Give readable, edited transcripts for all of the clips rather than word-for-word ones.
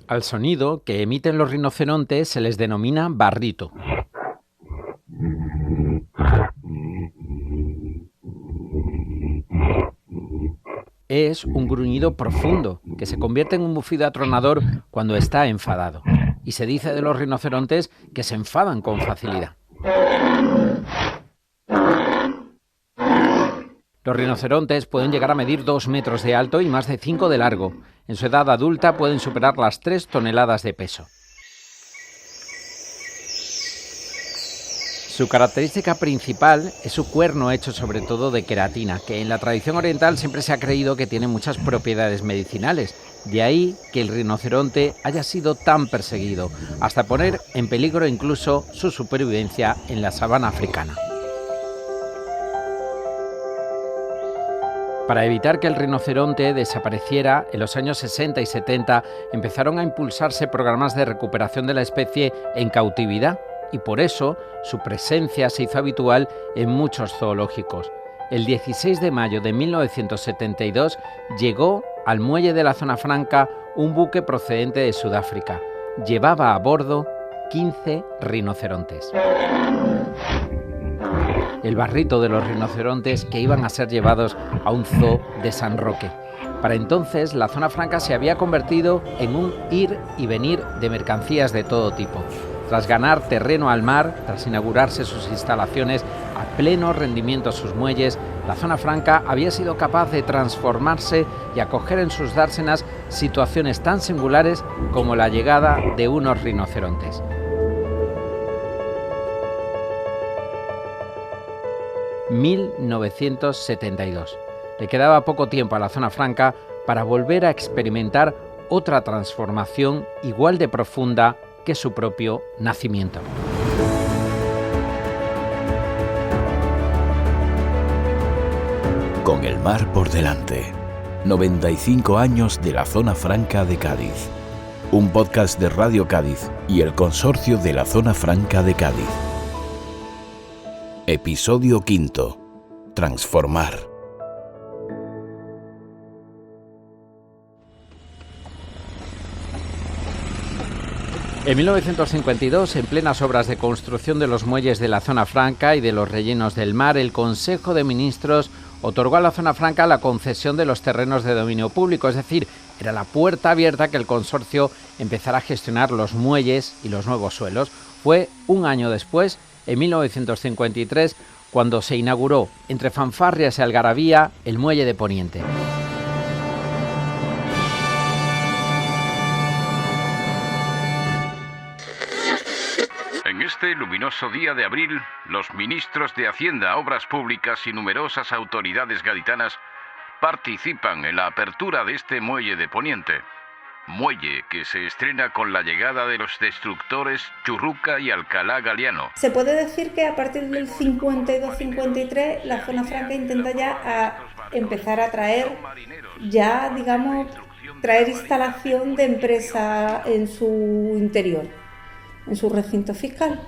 Al sonido que emiten los rinocerontes se les denomina barrito. Es un gruñido profundo que se convierte en un bufido atronador cuando está enfadado. Y se dice de los rinocerontes que se enfadan con facilidad. Los rinocerontes pueden llegar a medir 2 metros de alto y más de 5 de largo. En su edad adulta pueden superar las 3 toneladas de peso. Su característica principal es su cuerno hecho sobre todo de queratina, que en la tradición oriental siempre se ha creído que tiene muchas propiedades medicinales. De ahí que el rinoceronte haya sido tan perseguido, hasta poner en peligro incluso su supervivencia en la sabana africana. Para evitar que el rinoceronte desapareciera, en los años 60 y 70 empezaron a impulsarse programas de recuperación de la especie en cautividad y por eso su presencia se hizo habitual en muchos zoológicos. El 16 de mayo de 1972 llegó al muelle de la Zona Franca un buque procedente de Sudáfrica. Llevaba a bordo 15 rinocerontes. El barrito de los rinocerontes que iban a ser llevados a un zoo de San Roque. Para entonces, la Zona Franca se había convertido en un ir y venir de mercancías de todo tipo. Tras ganar terreno al mar, tras inaugurarse sus instalaciones, a pleno rendimiento sus muelles, la Zona Franca había sido capaz de transformarse y acoger en sus dársenas situaciones tan singulares como la llegada de unos rinocerontes. ...1972... Le quedaba poco tiempo a la Zona Franca para volver a experimentar otra transformación igual de profunda que su propio nacimiento. Con el mar por delante. 95 años de la Zona Franca de Cádiz. Un podcast de Radio Cádiz y el Consorcio de la Zona Franca de Cádiz. Episodio 5. Transformar. En 1952, en plenas obras de construcción de los muelles de la Zona Franca y de los rellenos del mar, el Consejo de Ministros otorgó a la Zona Franca la concesión de los terrenos de dominio público, es decir, era la puerta abierta que el consorcio empezara a gestionar los muelles y los nuevos suelos. Fue un año después, en 1953, cuando se inauguró, entre fanfarrias y algarabía, el muelle de Poniente. En este luminoso día de abril, los ministros de Hacienda, Obras Públicas y numerosas autoridades gaditanas participan en la apertura de este muelle de Poniente. Muelle que se estrena con la llegada de los destructores Churruca y Alcalá Galiano. Se puede decir que a partir del 52-53 la Zona Franca intenta ya empezar a traer instalación de empresa en su interior, en su recinto fiscal.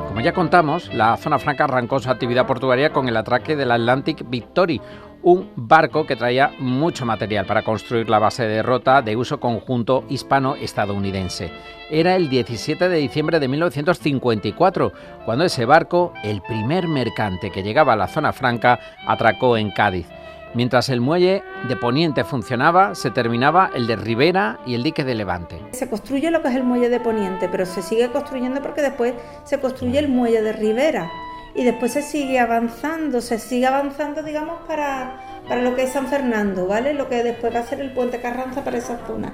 Como ya contamos, la Zona Franca arrancó su actividad portuaria con el atraque del Atlantic Victory, un barco que traía mucho material para construir la base de Rota de uso conjunto hispano-estadounidense. Era el 17 de diciembre de 1954, cuando ese barco, el primer mercante que llegaba a la Zona Franca, atracó en Cádiz. Mientras el muelle de Poniente funcionaba, se terminaba el de Ribera y el dique de Levante. Se construye lo que es el muelle de Poniente, pero se sigue construyendo porque después se construye el muelle de Ribera y después se sigue avanzando, digamos, para lo que es San Fernando, ¿vale? Lo que después va a ser el puente Carranza para esa zona.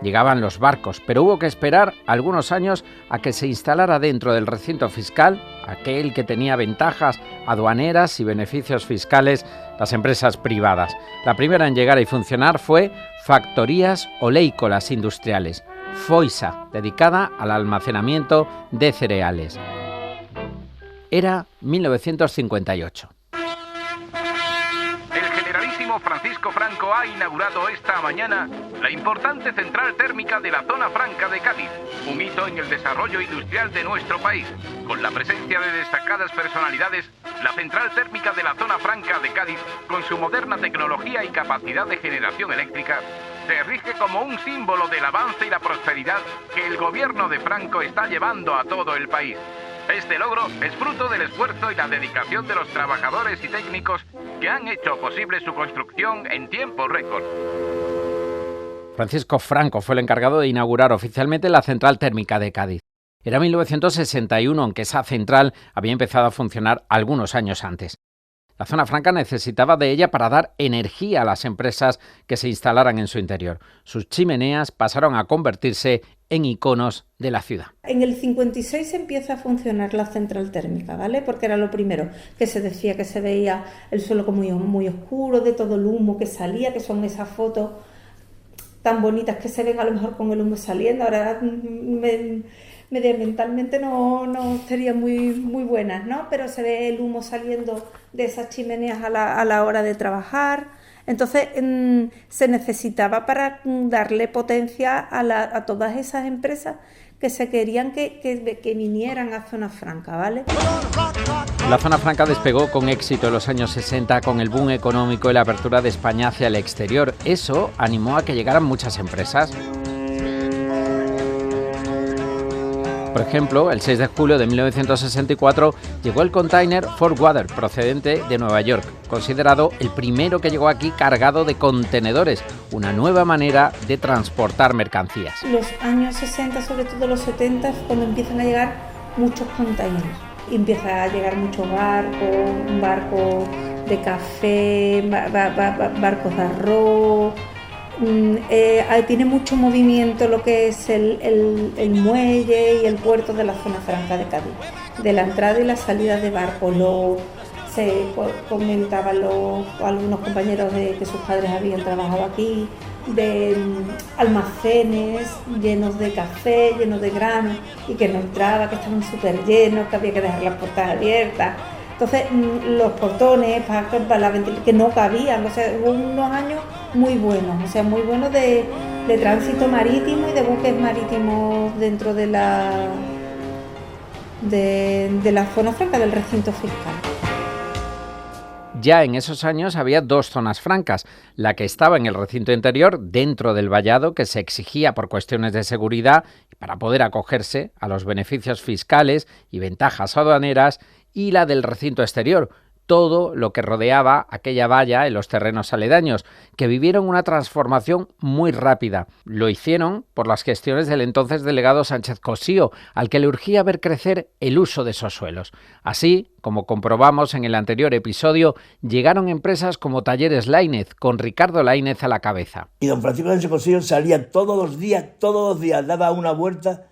Llegaban los barcos, pero hubo que esperar algunos años a que se instalara dentro del recinto fiscal, aquel que tenía ventajas aduaneras y beneficios fiscales, las empresas privadas. La primera en llegar y funcionar fue Factorías Oleícolas Industriales, FOISA, dedicada al almacenamiento de cereales. Era 1958. Francisco Franco ha inaugurado esta mañana la importante central térmica de la Zona Franca de Cádiz, un hito en el desarrollo industrial de nuestro país, con la presencia de destacadas personalidades La central térmica de la zona franca de Cádiz, con su moderna tecnología y capacidad de generación eléctrica, se erige como un símbolo del avance y la prosperidad que el gobierno de Franco está llevando a todo el país. Este logro es fruto del esfuerzo y la dedicación de los trabajadores y técnicos que han hecho posible su construcción en tiempo récord. Francisco Franco fue el encargado de inaugurar oficialmente la central térmica de Cádiz. Era 1961, aunque esa central había empezado a funcionar algunos años antes. La zona franca necesitaba de ella para dar energía a las empresas que se instalaran en su interior. Sus chimeneas pasaron a convertirse en iconos de la ciudad. En el 56 empieza a funcionar la central térmica, ¿vale? Porque era lo primero, que se decía que se veía el suelo como muy oscuro, de todo el humo que salía, que son esas fotos tan bonitas que se ven a lo mejor con el humo saliendo. Ahora medioambientalmente no serían muy buenas, ¿no? Pero se ve el humo saliendo de esas chimeneas a la hora de trabajar. Entonces se necesitaba para darle potencia a todas esas empresas que se querían que vinieran a Zona Franca, ¿vale? La Zona Franca despegó con éxito en los años 60 con el boom económico y la apertura de España hacia el exterior. Eso animó a que llegaran muchas empresas. Por ejemplo, el 6 de julio de 1964 llegó el container Fort Water, procedente de Nueva York, considerado el primero que llegó aquí cargado de contenedores, una nueva manera de transportar mercancías. Los años 60, sobre todo los 70, es cuando empiezan a llegar muchos containers. Y empieza a llegar muchos barcos de café, barcos de arroz. Tiene mucho movimiento lo que es el muelle y el puerto de la Zona Franca de Cádiz, de la entrada y la salida de barcos. Se comentaban algunos compañeros que sus padres habían trabajado aquí, de almacenes llenos de café, llenos de grano, y que no entraba, que estaban súper llenos, que había que dejar las puertas abiertas. Entonces los portones para la ventilación, que no cabían. O sea, hubo unos años muy buenos, o sea, muy buenos de tránsito marítimo y de buques marítimos dentro de la Zona Franca, del recinto fiscal. Ya en esos años había dos zonas francas, la que estaba en el recinto interior, dentro del vallado, que se exigía por cuestiones de seguridad y para poder acogerse a los beneficios fiscales y ventajas aduaneras, y la del recinto exterior, todo lo que rodeaba aquella valla en los terrenos aledaños, que vivieron una transformación muy rápida. Lo hicieron por las gestiones del entonces delegado Sánchez Cosío, al que le urgía ver crecer el uso de esos suelos. Así, como comprobamos en el anterior episodio, llegaron empresas como Talleres Laínez, con Ricardo Laínez a la cabeza. Y don Francisco Sánchez Cosío salía todos los días, daba una vuelta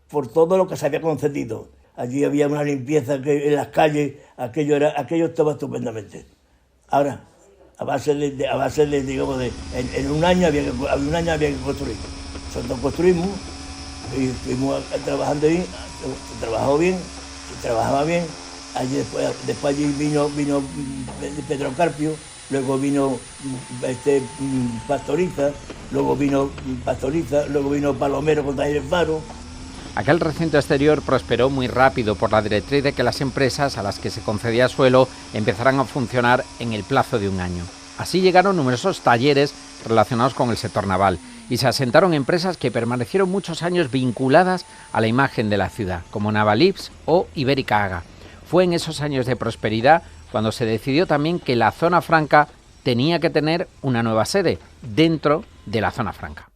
por todo lo que se había concedido. Allí había una limpieza en las calles, aquello estaba estupendamente. Ahora, a base de digamos, en un año había que construir. Nosotros construimos y estuvimos trabajando ahí, trabajaba bien. Allí después allí vino Pedro Carpio, luego vino Pastoriza, luego vino Palomero con Talleres Faro. Aquel recinto exterior prosperó muy rápido por la directriz de que las empresas a las que se concedía suelo empezaran a funcionar en el plazo de un año. Así llegaron numerosos talleres relacionados con el sector naval y se asentaron empresas que permanecieron muchos años vinculadas a la imagen de la ciudad, como Navalips o Ibérica Aga. Fue en esos años de prosperidad cuando se decidió también que la Zona Franca tenía que tener una nueva sede dentro de la Zona Franca.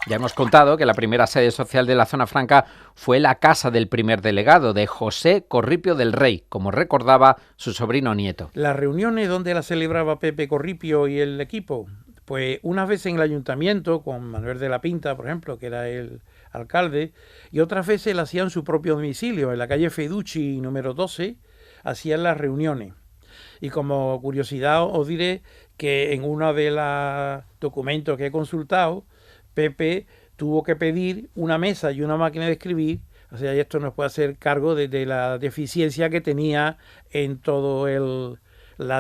Ya hemos contado que la primera sede social de la Zona Franca fue la casa del primer delegado, de José Corripio del Rey, como recordaba su sobrino nieto. Las reuniones donde las celebraba Pepe Corripio y el equipo, pues unas veces en el ayuntamiento, con Manuel de la Pinta, por ejemplo, que era el alcalde, y otras veces las hacían en su propio domicilio, en la calle Feducci número 12, hacían las reuniones. Y como curiosidad os diré que en uno de los documentos que he consultado, Pepe tuvo que pedir una mesa y una máquina de escribir, o sea, esto nos puede hacer cargo de la deficiencia que tenía en todo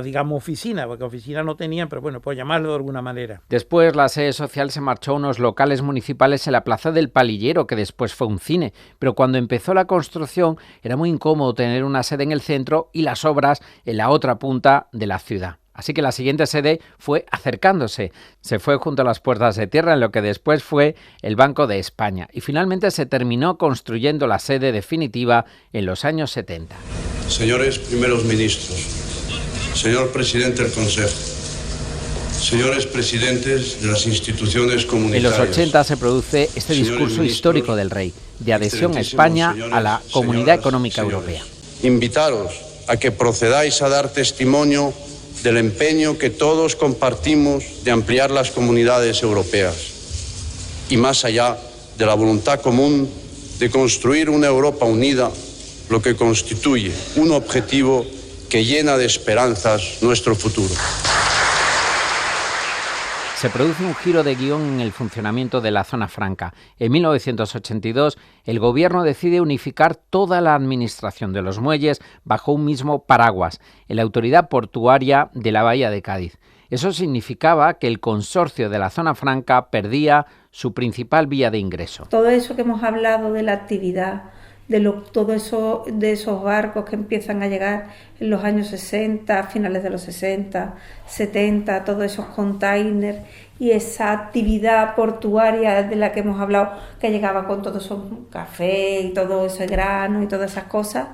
digamos, oficina, porque oficina no tenían, pero bueno, por llamarlo de alguna manera. Después la sede social se marchó a unos locales municipales en la Plaza del Palillero, que después fue un cine, pero cuando empezó la construcción era muy incómodo tener una sede en el centro y las obras en la otra punta de la ciudad. Así que la siguiente sede fue acercándose. Se fue junto a las Puertas de Tierra en lo que después fue el Banco de España y finalmente se terminó construyendo la sede definitiva en los años 70. Señores primeros ministros, señor presidente del Consejo, señores presidentes de las instituciones comunitarias. En los 80 se produce este discurso histórico del rey, de adhesión a España a la Comunidad Económica Europea. Invitaros a que procedáis a dar testimonio del empeño que todos compartimos de ampliar las comunidades europeas y más allá de la voluntad común de construir una Europa unida, lo que constituye un objetivo que llena de esperanzas nuestro futuro. Se produce un giro de guión en el funcionamiento de la zona franca. En 1982, el gobierno decide unificar toda la administración de los muelles bajo un mismo paraguas, en la Autoridad Portuaria de la Bahía de Cádiz. Eso significaba que el consorcio de la zona franca perdía su principal vía de ingreso. Todo eso que hemos hablado de la actividad, todo eso, de esos barcos que empiezan a llegar en los años 60, finales de los 60, 70, todos esos containers y esa actividad portuaria de la que hemos hablado, que llegaba con todo eso café y todo ese grano y todas esas cosas,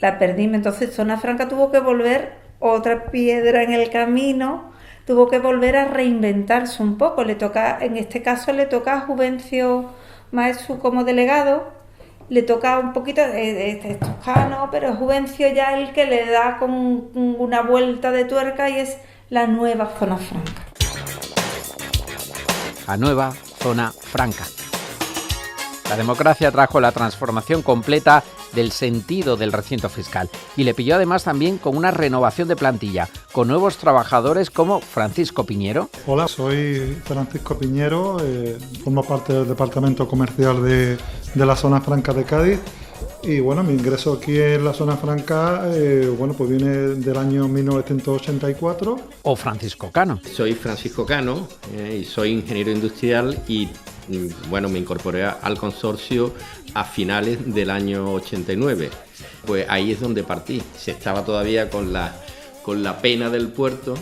la perdimos. Entonces Zona Franca tuvo que volver, otra piedra en el camino, tuvo que volver a reinventarse un poco. En este caso le toca a Juvencio Maestu como delegado. Le toca un poquito de Toscano, pero Juvencio ya el que le da con una vuelta de tuerca y es la nueva Zona Franca. La nueva Zona Franca. La democracia trajo la transformación completa del sentido del recinto fiscal y le pilló además también con una renovación de plantilla, con nuevos trabajadores como Francisco Piñero. Hola, soy Francisco Piñero, formo parte del Departamento Comercial de la Zona Franca de Cádiz y bueno, mi ingreso aquí en la Zona Franca pues viene del año 1984. O Francisco Cano. Soy Francisco Cano y soy ingeniero industrial y bueno, me incorporé al consorcio a finales del año 89. Pues ahí es donde partí. Se estaba todavía con la pena del puerto,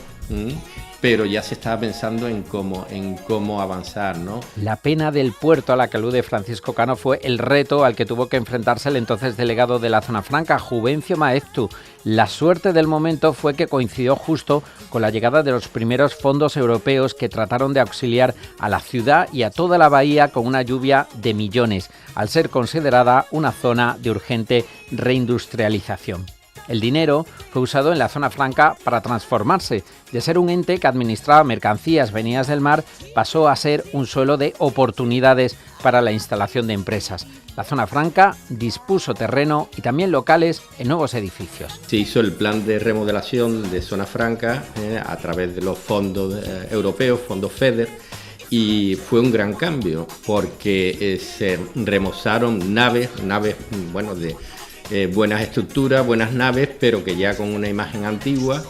pero ya se estaba pensando en cómo avanzar, ¿no? La pena del puerto a la que alude Francisco Cano fue el reto al que tuvo que enfrentarse el entonces delegado de la Zona Franca, Juvencio Maestu. La suerte del momento fue que coincidió justo con la llegada de los primeros fondos europeos que trataron de auxiliar a la ciudad y a toda la bahía con una lluvia de millones, al ser considerada una zona de urgente reindustrialización. El dinero fue usado en la Zona Franca para transformarse. De ser un ente que administraba mercancías venidas del mar, pasó a ser un suelo de oportunidades para la instalación de empresas. La Zona Franca dispuso terreno y también locales en nuevos edificios. Se hizo el plan de remodelación de Zona Franca a través de los fondos europeos, fondos FEDER, y fue un gran cambio porque se remozaron naves bueno, de buenas estructuras, buenas naves, pero que ya con una imagen antigua,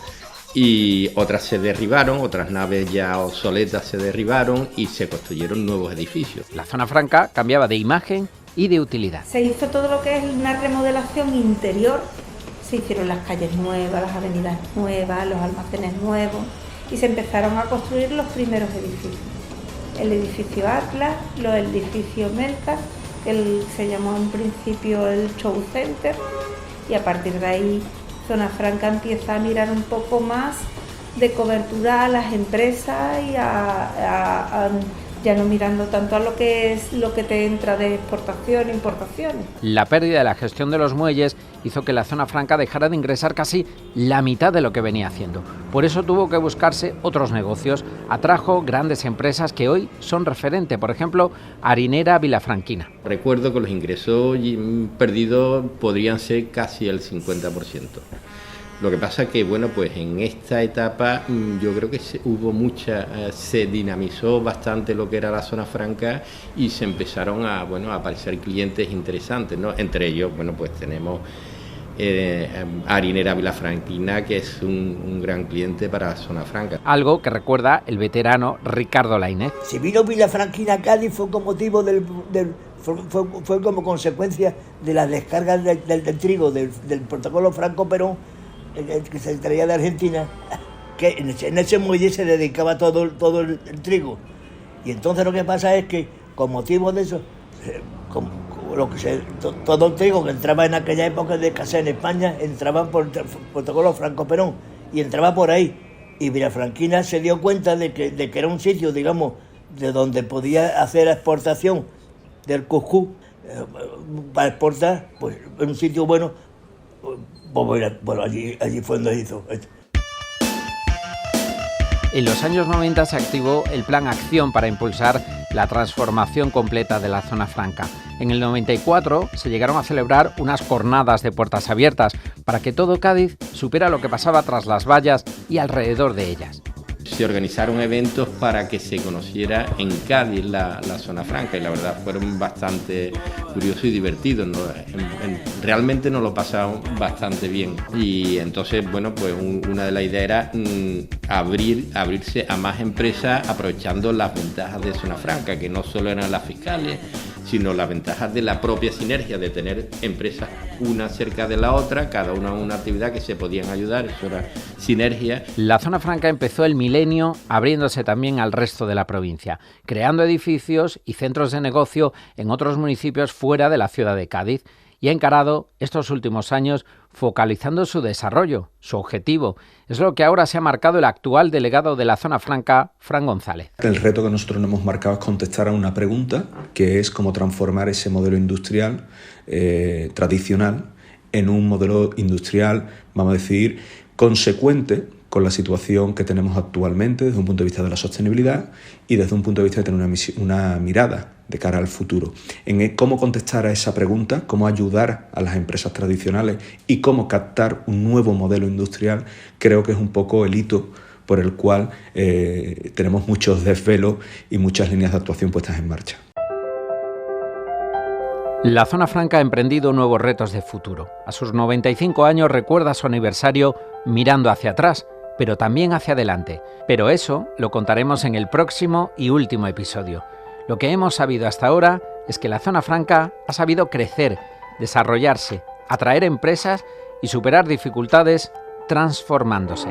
y otras se derribaron, otras naves ya obsoletas se derribaron y se construyeron nuevos edificios. La Zona Franca cambiaba de imagen y de utilidad. Se hizo todo lo que es una remodelación interior, se hicieron las calles nuevas, las avenidas nuevas, los almacenes nuevos y se empezaron a construir los primeros edificios. El edificio Atlas, los edificios Melca, que se llamó en principio el Show Center, y a partir de ahí Zona Franca empieza a mirar un poco más de cobertura a las empresas y ya no mirando tanto a lo que te entra de exportación e importación. La pérdida de la gestión de los muelles hizo que la Zona Franca dejara de ingresar casi la mitad de lo que venía haciendo. Por eso tuvo que buscarse otros negocios. Atrajo grandes empresas que hoy son referente, por ejemplo, Harinera Vilafranquina. Recuerdo que los ingresos perdidos podrían ser casi el 50%. Lo que pasa que, bueno, pues en esta etapa yo creo que se dinamizó bastante lo que era la Zona Franca y se empezaron a aparecer clientes interesantes, ¿no? Entre ellos, bueno, pues tenemos Harinera Vilafranquina, que es un gran cliente para la zona franca. Algo que recuerda el veterano Ricardo Lainez. Si vino Vilafranquina a Cádiz fue con motivo fue como consecuencia de las descargas del trigo, del protocolo Franco-Perón, que se traía de Argentina, que en ese muelle se dedicaba todo el trigo. Y entonces lo que pasa es que con motivo de eso, todo el trigo que entraba en aquella época de escasez en España, entraba por el protocolo Franco-Perón y entraba por ahí. Y Vilafranquina se dio cuenta de que era un sitio, digamos, de donde podía hacer la exportación del cuscús para exportar, pues en un sitio bueno, bueno, allí fue donde hizo esto. En los años 90 se activó el Plan Acción para impulsar la transformación completa de la zona franca. En el 94 se llegaron a celebrar unas jornadas de puertas abiertas para que todo Cádiz supiera lo que pasaba tras las vallas y alrededor de ellas. Se organizaron eventos para que se conociera en Cádiz la zona franca y la verdad fueron bastante curiosos y divertidos, ¿no? Realmente nos lo pasamos bastante bien y entonces, bueno, pues una de las ideas era abrirse a más empresas aprovechando las ventajas de zona franca, que no solo eran las fiscales, sino las ventajas de la propia sinergia, de tener empresas una cerca de la otra, cada una una actividad que se podían ayudar, eso era sinergia. La zona franca empezó el milenio abriéndose también al resto de la provincia, creando edificios y centros de negocio en otros municipios fuera de la ciudad de Cádiz y ha encarado estos últimos años focalizando su desarrollo, su objetivo. Es lo que ahora se ha marcado el actual delegado de la zona franca, Fran González. El reto que nosotros nos hemos marcado es contestar a una pregunta, que es cómo transformar ese modelo industrial tradicional en un modelo industrial, vamos a decir, consecuente con la situación que tenemos actualmente desde un punto de vista de la sostenibilidad y desde un punto de vista de tener una mirada de cara al futuro. En cómo contestar a esa pregunta, cómo ayudar a las empresas tradicionales y cómo captar un nuevo modelo industrial, creo que es un poco el hito por el cual tenemos muchos desvelos y muchas líneas de actuación puestas en marcha. La zona franca ha emprendido nuevos retos de futuro. A sus 95 años recuerda su aniversario mirando hacia atrás, pero también hacia adelante. Pero eso lo contaremos en el próximo y último episodio. Lo que hemos sabido hasta ahora es que la zona franca ha sabido crecer, desarrollarse, atraer empresas y superar dificultades transformándose.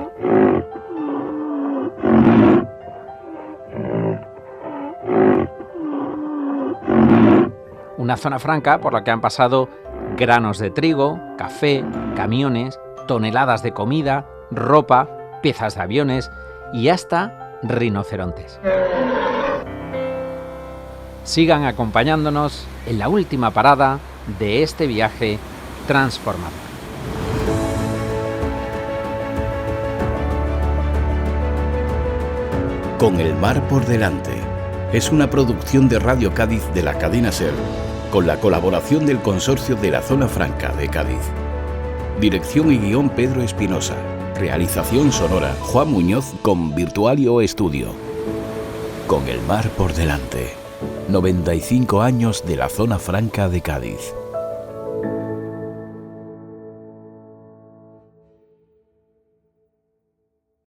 Una zona franca por la que han pasado granos de trigo, café, camiones, toneladas de comida, ropa, piezas de aviones y hasta rinocerontes. Sigan acompañándonos en la última parada de este viaje transformador. Con el mar por delante. Es una producción de Radio Cádiz de la cadena SER, con la colaboración del Consorcio de la Zona Franca de Cádiz. Dirección y guión Pedro Espinosa. Realización sonora Juan Muñoz con Virtualio Estudio. Con el mar por delante. 95 años de la Zona Franca de Cádiz.